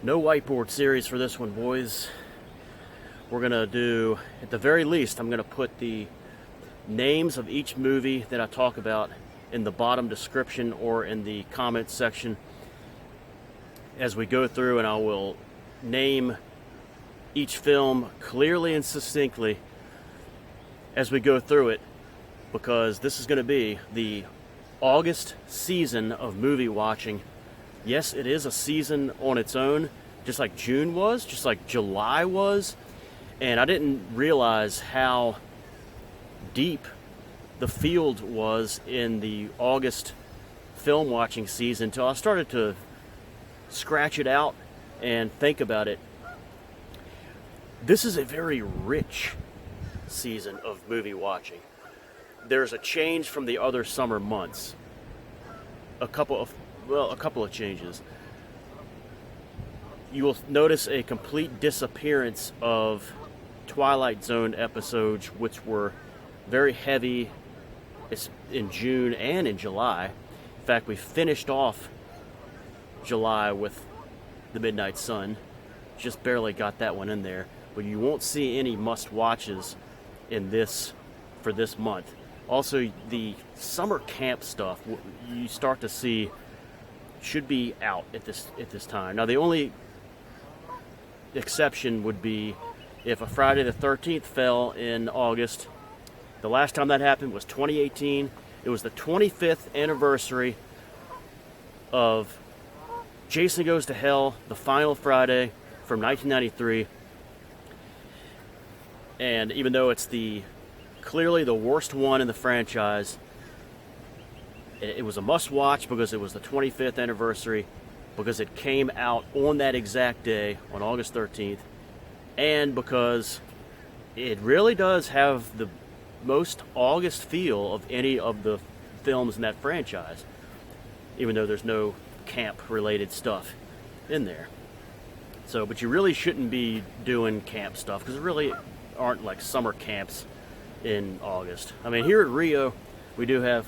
No whiteboard series for this one, boys. We're gonna do, at the very least, I'm gonna put the names of each movie that I talk about in the bottom description or in the comments section as we go through, and I will name each film clearly and succinctly as we go through it, because this is going to be the August season of movie watching. Yes, it is a season on its own, just like June was, just like July was, and I didn't realize how deep the field was in the August film watching season until I started to scratch it out and think about it. This is a very rich season of movie watching. There's a change from the other summer months. A couple of changes. You will notice a complete disappearance of Twilight Zone episodes, which were very heavy in June and in July. In fact, we finished off July with The Midnight Sun. Just barely got that one in there. But you won't see any must-watches in this for this month. Also, the summer camp stuff you start to see should be out at this time. Now, the only exception would be if a Friday the 13th fell in August. The last time that happened was 2018. It was the 25th anniversary of Jason Goes to Hell, the final Friday from 1993. And even though it's clearly the worst one in the franchise, it was a must-watch because it was the 25th anniversary, because it came out on that exact day, on August 13th, and because it really does have the most August feel of any of the films in that franchise, even though there's no camp-related stuff in there. So, but you really shouldn't be doing camp stuff, because it really aren't like summer camps in August. I mean, here at Rio, we do have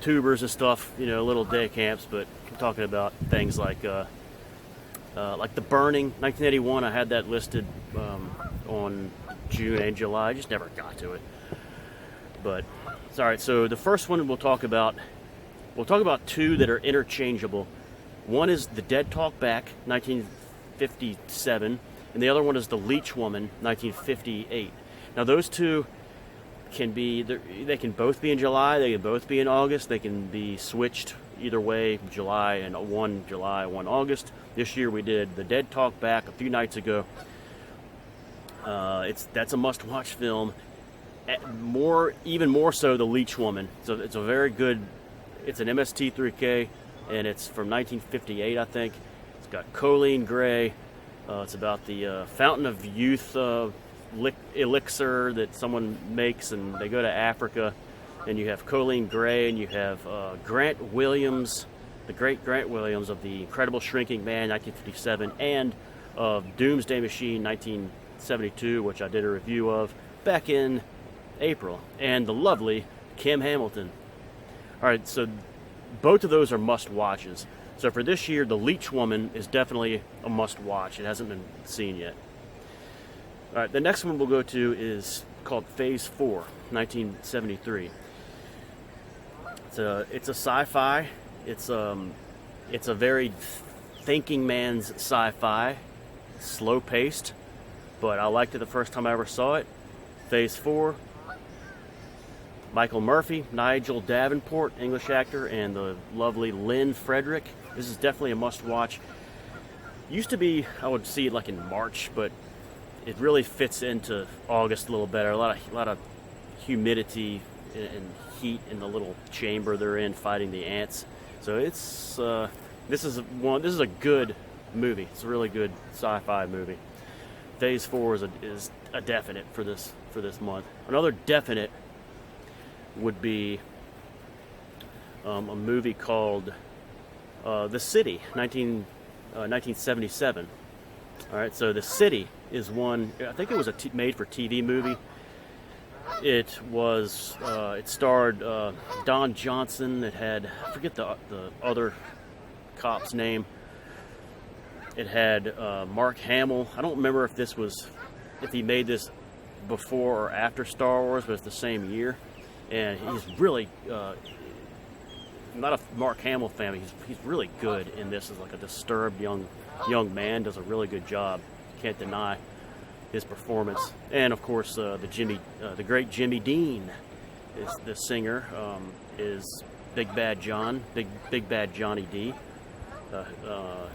tubers and stuff, little day camps, but I'm talking about things like The Burning, 1981. I had that listed on June and July. I just never got to it. But it's all right. So the first one we'll talk about two that are interchangeable. One is The Dead Talk Back, 1957, and the other one is The Leech Woman, 1958. Now those two they can both be in July, they can both be in August, they can be switched either way, July, 1 August. This year we did The Dead Talk Back a few nights ago. That's a must-watch film. Even more so The Leech Woman. So it's a very good, it's an MST3K, and it's from 1958, I think. It's got Colleen Gray. It's about the Fountain of Youth elixir that someone makes, and they go to Africa. And you have Colleen Gray, and you have Grant Williams, the great Grant Williams of The Incredible Shrinking Man, 1957, and Doomsday Machine, 1972, which I did a review of back in April, and the lovely Kim Hamilton. All right, so both of those are must-watches. So for this year, The Leech Woman is definitely a must-watch. It hasn't been seen yet. All right, the next one we'll go to is called Phase 4, 1973. It's a sci-fi. It's a very thinking man's sci-fi, slow-paced, but I liked it the first time I ever saw it. Phase 4. Michael Murphy, Nigel Davenport, English actor, and the lovely Lynn Frederick. This is definitely a must-watch. Used to be, I would see it like in March, but it really fits into August a little better. A lot of humidity and heat in the little chamber they're in fighting the ants. So it's this is a good movie. It's a really good sci-fi movie. Phase 4 is a definite for this month. Another definite would be a movie called The City, 1977. All right, so The City is one. I think it was a made-for-TV movie. It starred Don Johnson. It had, I forget the other cop's name. It had Mark Hamill. I don't remember if he made this before or after Star Wars, but it's the same year. And he's really, I'm not a Mark Hamill fan, but he's really good in this as like a disturbed young man. Does a really good job. Can't deny his performance. And of course, the great Jimmy Dean is the singer. Is Big Bad Johnny D,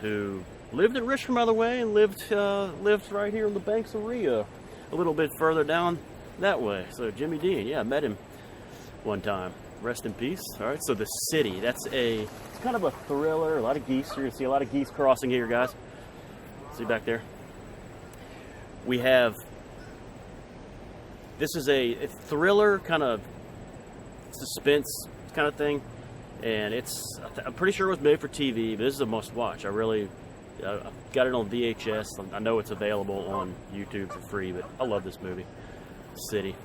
who lived in Richmond, by the way, and lived right here on the banks of Rio, a little bit further down that way. So Jimmy Dean, yeah, I met him one time. Rest in peace. All right, so The City. It's kind of a thriller. A lot of geese. You're gonna see a lot of geese crossing here, guys. See back there. We have. This is a thriller kind of suspense kind of thing, and I'm pretty sure it was made for TV, but this is a must-watch. I got it on VHS. I know it's available on YouTube for free, but I love this movie, City.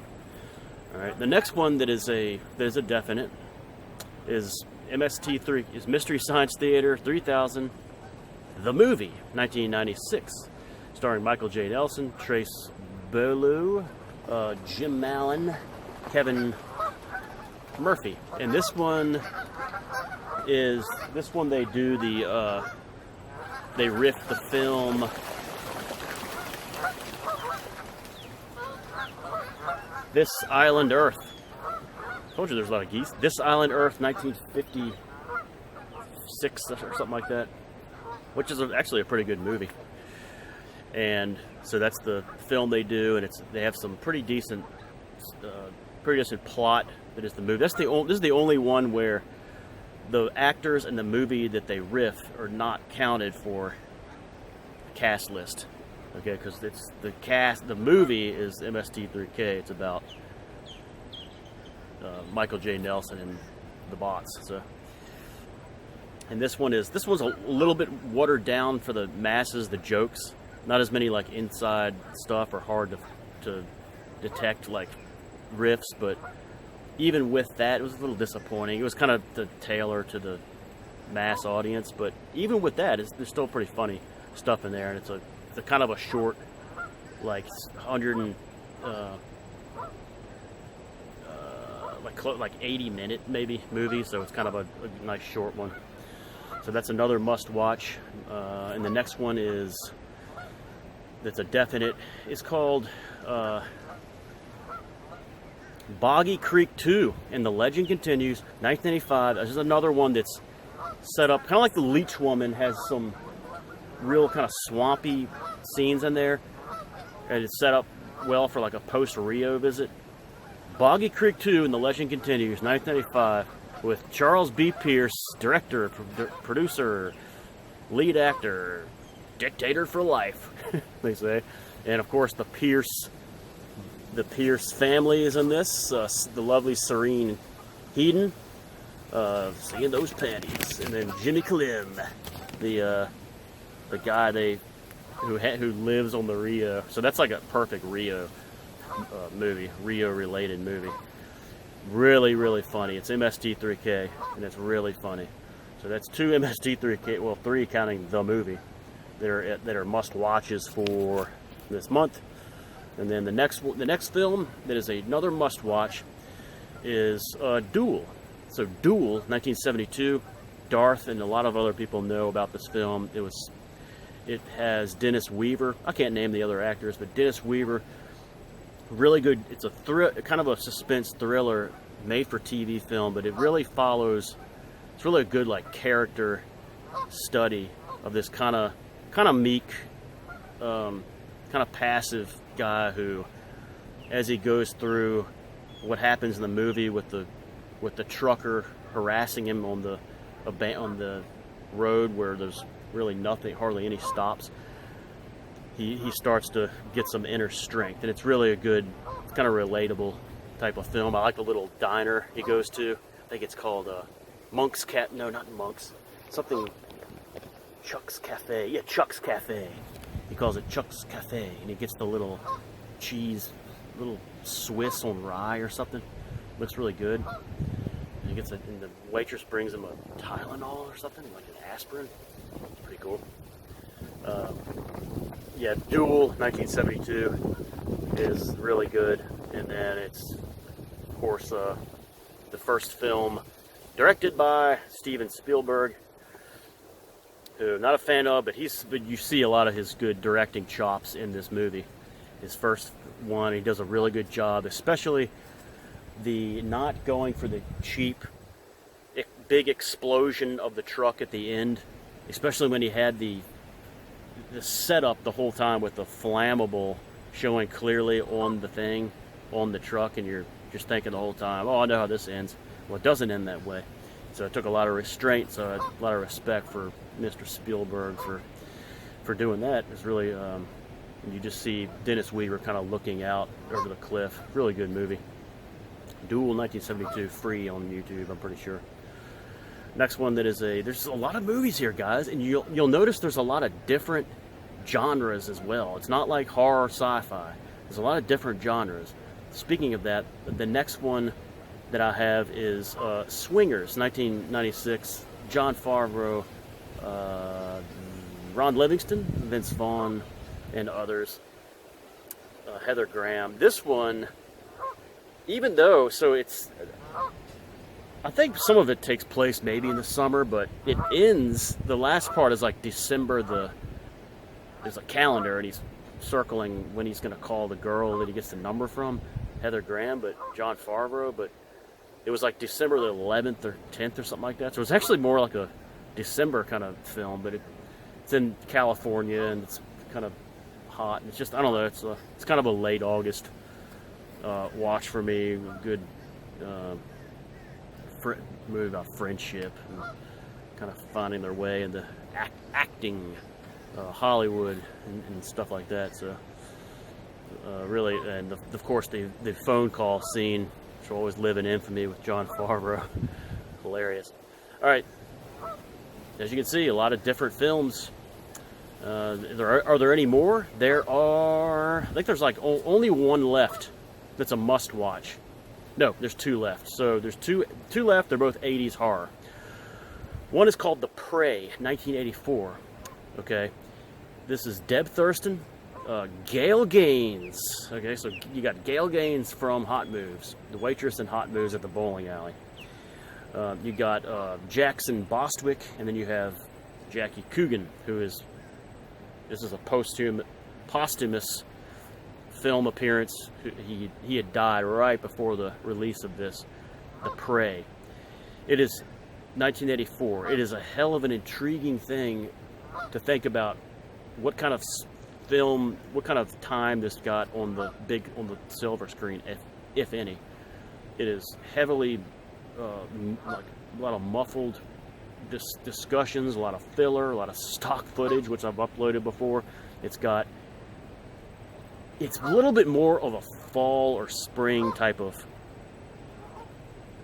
All right, the next one that is a definite is MST3 is Mystery Science Theater 3000, the movie, 1996, starring Michael J. Nelson, Trace Beaulieu, Jim Mallon, Kevin Murphy, and this one they do they riff the film This Island Earth. Told you there's a lot of geese. This Island Earth, 1956 or something like that, which is actually a pretty good movie. And so that's the film they do, and they have some pretty decent plot. That is the movie. This is the only one where the actors in the movie that they riff are not counted for the cast list. Okay, because it's the cast. The movie is MST3K. It's about Michael J. Nelson and the bots. So, and this one's a little bit watered down for the masses. The jokes, not as many like inside stuff, are hard to detect like riffs, but even with that, it was a little disappointing. It was kind of to tailor to the mass audience, but even with that, there's still pretty funny stuff in there, and it's a kind of a short, like 100 and like 80-minute maybe movie, so it's kind of a nice short one. So that's another must-watch. And the next one that's a definite. It's called Boggy Creek 2, and the legend continues. 1985. This is another one that's set up kind of like the Leech Woman, has some real kind of swampy scenes in there, and it's set up well for like a post-Rio visit. Boggy Creek 2 and the legend continues, 1995, with Charles B. Pierce, director, producer, lead actor, dictator for life, they say. And of course the Pierce family is in this. The lovely Serene Headon, singing those panties, and then Jimmy Clem, the guy who lives on the Rio. So that's like a perfect Rio movie, Rio-related movie. Really, really funny. It's MST3K, and it's really funny. So that's two MST3K, well, three counting the movie, that are must-watches for this month. And then the next film that is another must-watch is Duel. So Duel, 1972. Darth and a lot of other people know about this film. It has Dennis Weaver. I can't name the other actors, but Dennis Weaver, really good. It's kind of a suspense thriller made for TV film, but it really follows. It's really a good like character study of this kind of meek, kind of passive guy who, as he goes through what happens in the movie with the trucker harassing him on the road where there's really nothing, hardly any stops, he starts to get some inner strength, and it's really a good, kind of relatable type of film. I like the little diner he goes to. I think it's called Monk's Cat. No, not Monk's. Something. Chuck's Cafe. Yeah, Chuck's Cafe. He calls it Chuck's Cafe, and he gets the little cheese, little Swiss on rye or something. Looks really good. And he gets it, and the waitress brings him a Tylenol or something, like an aspirin. It's pretty cool. yeah, Duel, 1972 is really good. And then it's, of course, the first film directed by Steven Spielberg, who I'm not a fan of, but you see a lot of his good directing chops in this movie. His first one, he does a really good job, especially the not going for the cheap big explosion of the truck at the end, especially when he had the setup the whole time with the flammable showing clearly on the thing, on the truck, and you're just thinking the whole time, oh, I know how this ends. Well, it doesn't end that way. So it took a lot of restraint, so I had a lot of respect for Mr. Spielberg for doing that. It's really, you just see Dennis Weaver kind of looking out over the cliff. Really good movie. Duel, 1972, free on YouTube, I'm pretty sure. Next one that is there's a lot of movies here, guys, and you'll notice there's a lot of different genres as well. It's not like horror, sci-fi. There's a lot of different genres. Speaking of that, the next one that I have is Swingers, 1996. Jon Favreau, Ron Livingston, Vince Vaughn, and others. Heather Graham. This one, even though, I think some of it takes place maybe in the summer, but it ends, the last part is like December, there's a calendar, and he's circling when he's going to call the girl that he gets the number from, Heather Graham, but Jon Favreau, but it was like December the 11th or 10th or something like that. So it's actually more like a December kind of film, but it's in California, and it's kind of hot, and it's just, I don't know, it's kind of a late August watch for me. Good movie about friendship and kind of finding their way into acting, Hollywood, and stuff like that. So really, and of course the phone call scene, which will always live in infamy with Jon Favreau. Hilarious. All right, as you can see, a lot of different films. Are there any more? There are. I think there's like only one left that's a must-watch. No, there's two left. So there's two left. They're both 80s horror. One is called The Prey, 1984. Okay, this is Deb Thurston, Gail Gaines. Okay, so you got Gail Gaines from Hot Moves, the waitress in Hot Moves at the bowling alley. You got Jackson Bostwick, and then you have Jackie Coogan, this is a posthumous film appearance. He had died right before the release of this, The Prey. It is 1984. It is a hell of an intriguing thing to think about what kind of film, what kind of time this got on the silver screen, if any. It is heavily like a lot of muffled discussions, a lot of filler, a lot of stock footage, which I've uploaded before. It's a little bit more of a fall or spring type of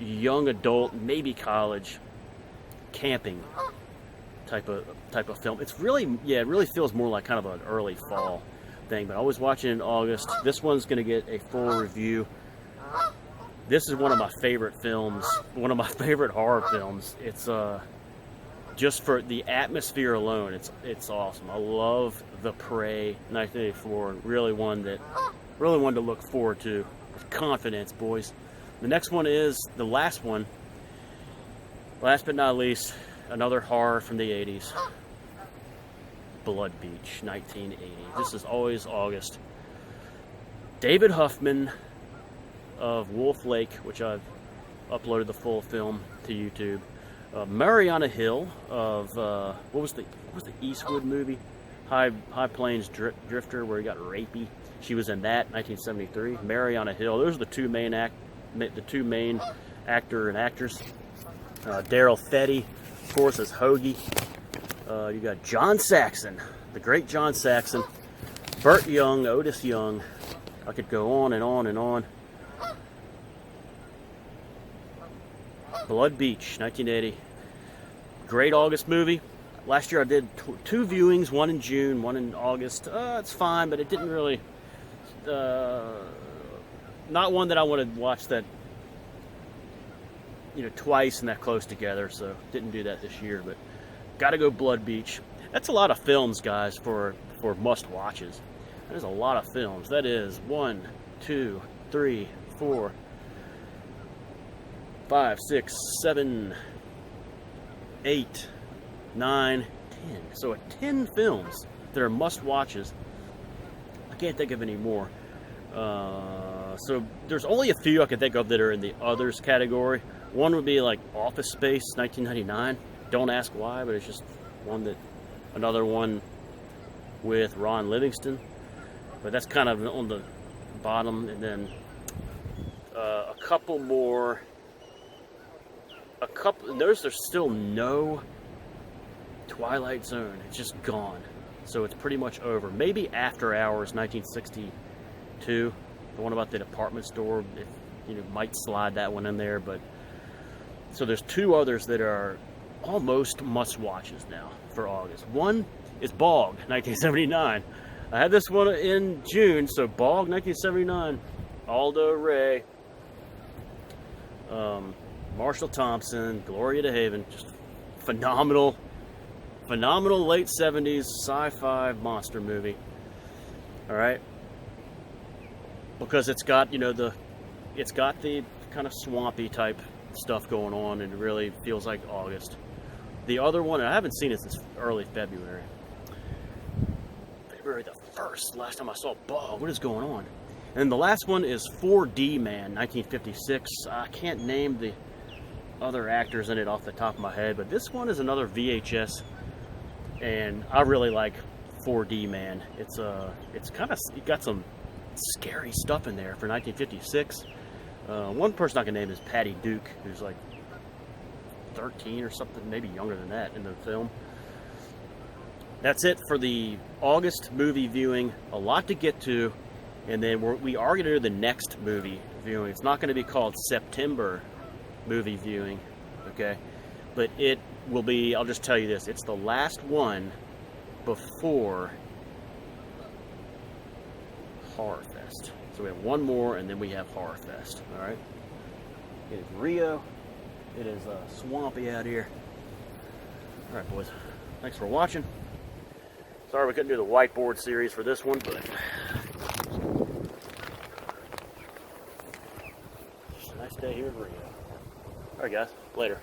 young adult, maybe college, camping type of film. It's really, it really feels more like kind of an early fall thing, but I was watching in August. This one's going to get a full review. This is one of my favorite films, one of my favorite horror films. It's just for the atmosphere alone, it's awesome. I love The Prey, 1984. Really one to look forward to with confidence, boys. The next one is the last one. Last but not least, another horror from the 80s. Blood Beach, 1980. This is always August. David Huffman of Wolf Lake, which I've uploaded the full film to YouTube. Mariana Hill of what was the Eastwood movie, High Plains Drifter, where he got rapey. She was in that, 1973. Mariana Hill. Those are the two main actor and actress. Daryl Fetty, of course, as Hoagie. You got John Saxon, the great John Saxon. Burt Young, Otis Young. I could go on and on and on. Blood Beach, 1980. Great August movie. Last year I did two viewings, one in June, one in August. It's fine, but it didn't really... not one that I want to watch that, twice and that close together, so didn't do that this year, but gotta go Blood Beach. That's a lot of films, guys, for must-watches. That is a lot of films. That is 1, 2, 3, 4, 5, 6, 7, 8, 9, 10. So 10 films that are must-watches. I can't think of any more. So there's only a few I can think of that are in the others category. One would be like Office Space, 1999. Don't ask why, but it's just one that, another one with Ron Livingston. But that's kind of on the bottom. And then a couple more. Notice there's still no Twilight Zone. It's just gone. So it's pretty much over. Maybe After Hours, 1962. The one about the department store. If, you know, might slide that one in there. But so there's two others that are almost must-watches now for August. One is Bog, 1979. I had this one in June, so Bog, 1979. Aldo Ray, Marshall Thompson, Gloria DeHaven. Just phenomenal late 70s sci-fi monster movie. All right, because it's got, you know, it's got the kind of swampy type stuff going on, and it really feels like August. The other one, I haven't seen it since early February. February the 1st, last time I saw Bog. What is going on? And the last one is 4D Man, 1956. I can't name the other actors in it off the top of my head, but this one is another VHS, and I really like 4D Man. It's kind of, it got some scary stuff in there for 1956. One person I can name is Patty Duke, who's like 13 or something, maybe younger than that in the film. That's it for the August movie viewing. A lot to get to, and then we are going to do the next movie viewing. It's not going to be called September movie viewing, okay? But it will be, I'll just tell you this, it's the last one before Horror Fest. So we have one more, and then we have Horror Fest, all right? It is Rio. It is swampy out here. All right, boys. Thanks for watching. Sorry we couldn't do the whiteboard series for this one, but it's a nice day here in Rio. All right, guys. Later.